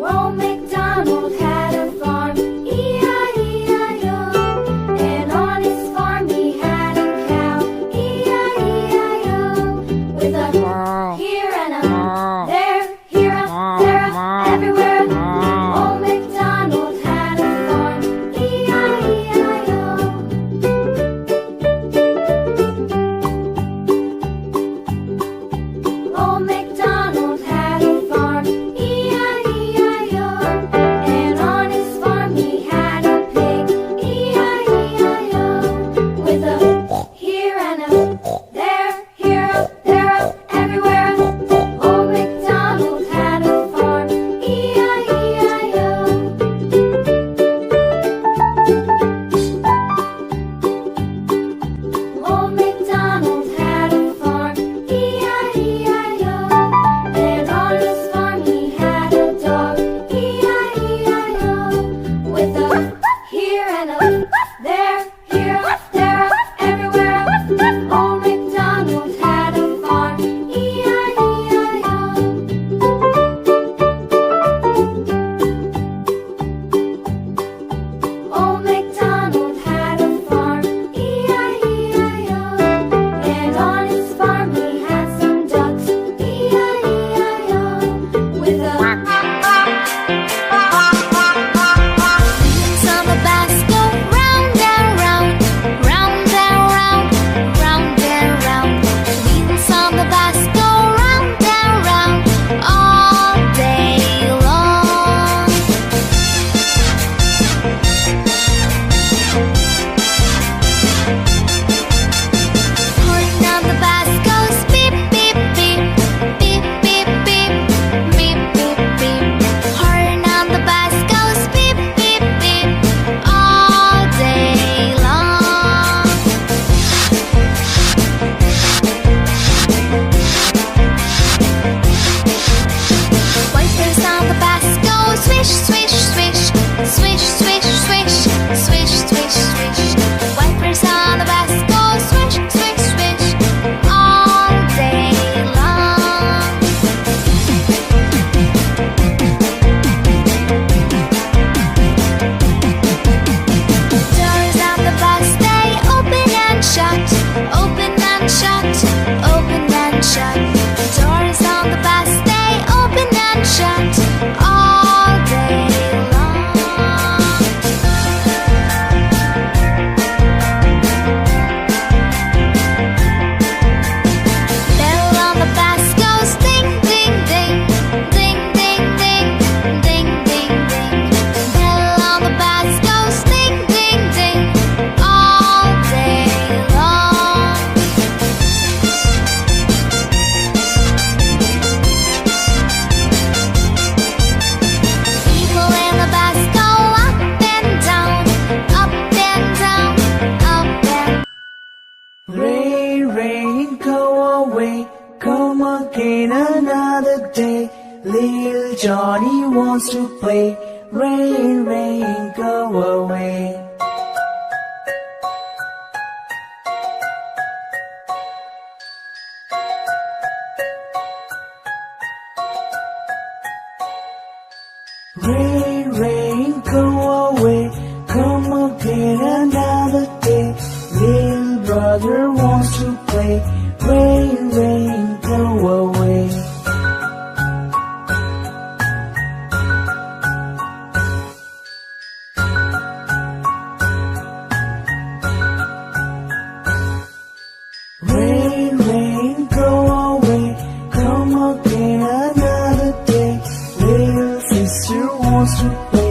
Old MacDonald had a farm, E-I-E-I-O. And on his farm he had a cow, E-I-E-I-O. With a here and a there, here a, there a, everywhere. Old MacDonald had a farm, E-I-E-I-O. Old MacDonald had a farm, E-I-E-I-O. And on his farm he had a pig, E-I-E-I-O. With a here and a there, here a, there a, everywhere. Old MacDonald had a farm, E-I-E-I-O. Old MacDonald had a farm, E-I-E-I-O. And on his farm he had a dog, E-I-E-I-O. With a here and a there, here a, there a, everywhere. Old MacDonald had a farm, E-I-E-I-O. Old MacDonald had a farm, E-I-E-I-O. And on his farm he had some ducks, E-I-E-I-O. With a wheels on the bus go round and round, round and round, round and round. Wheels on the bus go round and round all day long. Horn on the bus goes beep beep beep, beep beep beep, beep beep beep. Horn on the bus goes beep beep beep all day long. Wipers on the bus go swish swish swish, swish swish swish, swish swish swish. Wipers on the bus go swish swish swish all day long. Doors on the bus they open and shut, open and shut, open and shut. Doors on the bus they open and shut all day long. Bell on the bus goes ding ding ding, ding ding ding, ding ding ding. Bell on the bus goes ding ding ding all day long. People in the bus go up and down, up and down, up and Rain, rain, go away, come again another day. Little Johnny wants to play. Rain, rain, go away. Rain, rain, go away, come again another day. Little brother wants to play. Rain, rain, go away. Rain, rain, go away, come again another day. Little sister wants to play.